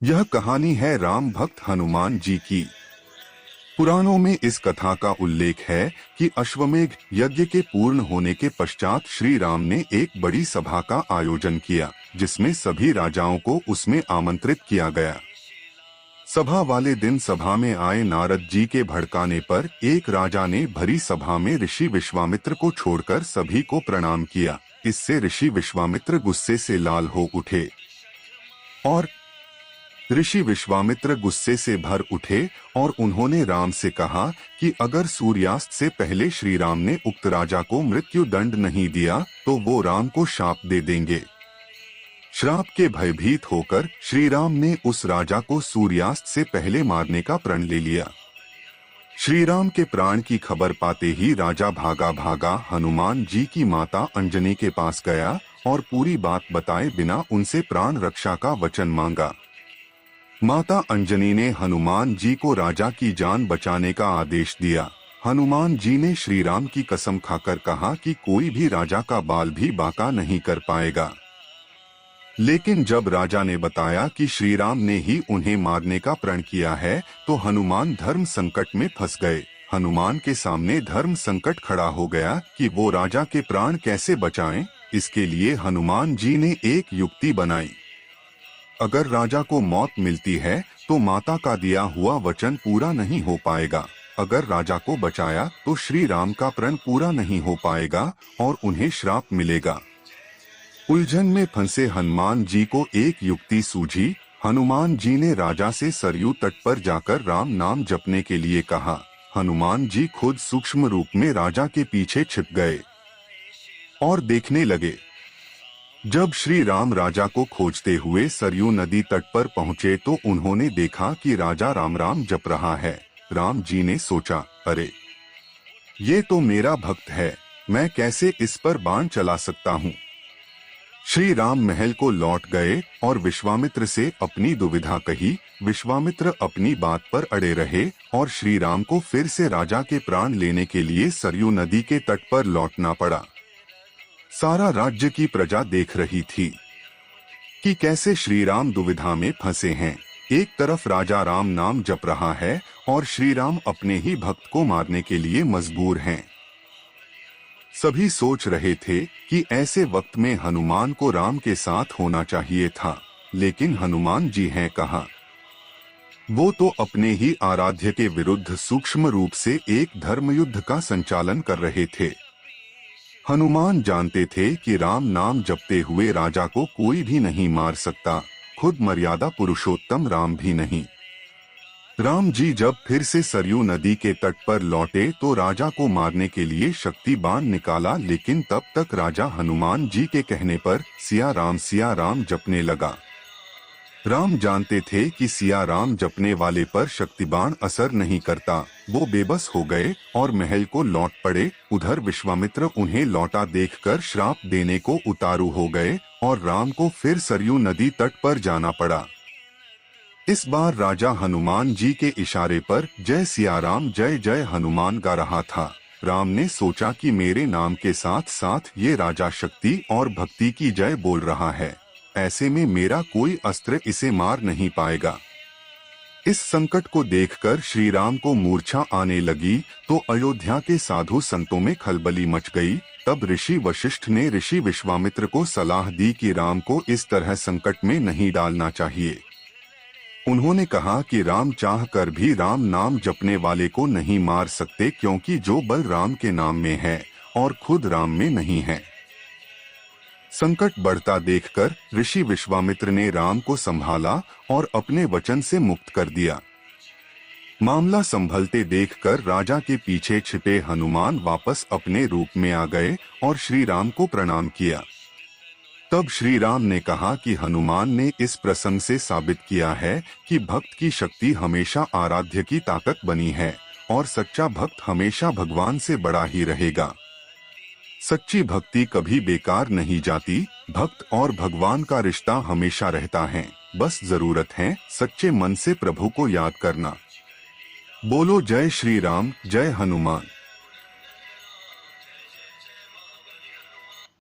यह कहानी है राम भक्त हनुमान जी की। पुराणों में इस कथा का उल्लेख है कि अश्वमेध यज्ञ के पूर्ण होने के पश्चात श्री राम ने एक बड़ी सभा का आयोजन किया, जिसमें सभी राजाओं को उसमें आमंत्रित किया गया। सभा वाले दिन सभा में आए नारद जी के भड़काने पर एक राजा ने भरी सभा में ऋषि विश्वामित्र को छोड़कर सभी को प्रणाम किया। इससे ऋषि विश्वामित्र गुस्से से लाल हो उठे और ऋषि विश्वामित्र गुस्से से भर उठे और उन्होंने राम से कहा कि अगर सूर्यास्त से पहले श्री राम ने उक्त राजा को मृत्यु दंड नहीं दिया तो वो राम को शाप दे देंगे। श्राप के भयभीत होकर श्री राम ने उस राजा को सूर्यास्त से पहले मारने का प्रण ले लिया। श्री राम के प्राण की खबर पाते ही राजा भागा भागा हनुमान जी की माता अंजनी के पास गया और पूरी बात बताए बिना उनसे प्राण रक्षा का वचन मांगा। माता अंजनी ने हनुमान जी को राजा की जान बचाने का आदेश दिया। हनुमान जी ने श्री राम की कसम खाकर कहा कि कोई भी राजा का बाल भी बांका नहीं कर पाएगा। लेकिन जब राजा ने बताया कि श्री राम ने ही उन्हें मारने का प्रण किया है तो हनुमान धर्म संकट में फंस गए। हनुमान के सामने धर्म संकट खड़ा हो गया कि वो राजा के प्राण कैसे बचाएं। इसके लिए हनुमान जी ने एक युक्ति बनाई। अगर राजा को मौत मिलती है तो माता का दिया हुआ वचन पूरा नहीं हो पाएगा। अगर राजा को बचाया तो श्री राम का प्रण पूरा नहीं हो पाएगा और उन्हें श्राप मिलेगा। उलझन में फंसे हनुमान जी को एक युक्ति सूझी। हनुमान जी ने राजा से सरयू तट पर जाकर राम नाम जपने के लिए कहा। हनुमान जी खुद सूक्ष्म रूप में राजा के पीछे छिप गए और देखने लगे। जब श्री राम राजा को खोजते हुए सरयू नदी तट पर पहुंचे तो उन्होंने देखा कि राजा राम राम जप रहा है। राम जी ने सोचा, अरे ये तो मेरा भक्त है, मैं कैसे इस पर बाण चला सकता हूँ। श्री राम महल को लौट गए और विश्वामित्र से अपनी दुविधा कही। विश्वामित्र अपनी बात पर अड़े रहे और श्री राम को फिर से राजा के प्राण लेने के लिए सरयू नदी के तट पर लौटना पड़ा। सारा राज्य की प्रजा देख रही थी कि कैसे श्री राम दुविधा में फंसे हैं। एक तरफ राजा राम नाम जप रहा है और श्री राम अपने ही भक्त को मारने के लिए मजबूर हैं। सभी सोच रहे थे कि ऐसे वक्त में हनुमान को राम के साथ होना चाहिए था, लेकिन हनुमान जी हैं कहाँ। वो तो अपने ही आराध्य के विरुद्ध सूक्ष्म रूप से एक धर्मयुद्ध का संचालन कर रहे थे। हनुमान जानते थे कि राम नाम जपते हुए राजा को कोई भी नहीं मार सकता, खुद मर्यादा पुरुषोत्तम राम भी नहीं। राम जी जब फिर से सरयू नदी के तट पर लौटे तो राजा को मारने के लिए शक्ति बाण निकाला, लेकिन तब तक राजा हनुमान जी के कहने पर सिया राम जपने लगा। राम जानते थे कि सिया राम जपने वाले पर शक्ति बाण असर नहीं करता। वो बेबस हो गए और महल को लौट पड़े। उधर विश्वामित्र उन्हें लौटा देखकर श्राप देने को उतारू हो गए और राम को फिर सरयू नदी तट पर जाना पड़ा। इस बार राजा हनुमान जी के इशारे पर जय सिया राम जय जय हनुमान गा रहा था। राम ने सोचा कि मेरे नाम के साथ साथ ये राजा शक्ति और भक्ति की जय बोल रहा है, ऐसे में मेरा कोई अस्त्र इसे मार नहीं पाएगा। इस संकट को देखकर श्री राम को मूर्छा आने लगी तो अयोध्या के साधु संतों में खलबली मच गई। तब ऋषि वशिष्ठ ने ऋषि विश्वामित्र को सलाह दी कि राम को इस तरह संकट में नहीं डालना चाहिए। उन्होंने कहा कि राम चाह कर भी राम नाम जपने वाले को नहीं मार सकते, क्योंकि जो बल राम के नाम में है और खुद राम में नहीं है। संकट बढ़ता देखकर ऋषि विश्वामित्र ने राम को संभाला और अपने वचन से मुक्त कर दिया। मामला संभलते देखकर राजा के पीछे छिपे हनुमान वापस अपने रूप में आ गए और श्री राम को प्रणाम किया। तब श्री राम ने कहा कि हनुमान ने इस प्रसंग से साबित किया है कि भक्त की शक्ति हमेशा आराध्य की ताकत बनी है और सच्चा भक्त हमेशा भगवान से बड़ा ही रहेगा। सच्ची भक्ति कभी बेकार नहीं जाती। भक्त और भगवान का रिश्ता हमेशा रहता है, बस जरूरत है सच्चे मन से प्रभु को याद करना। बोलो जय श्री राम जय हनुमान।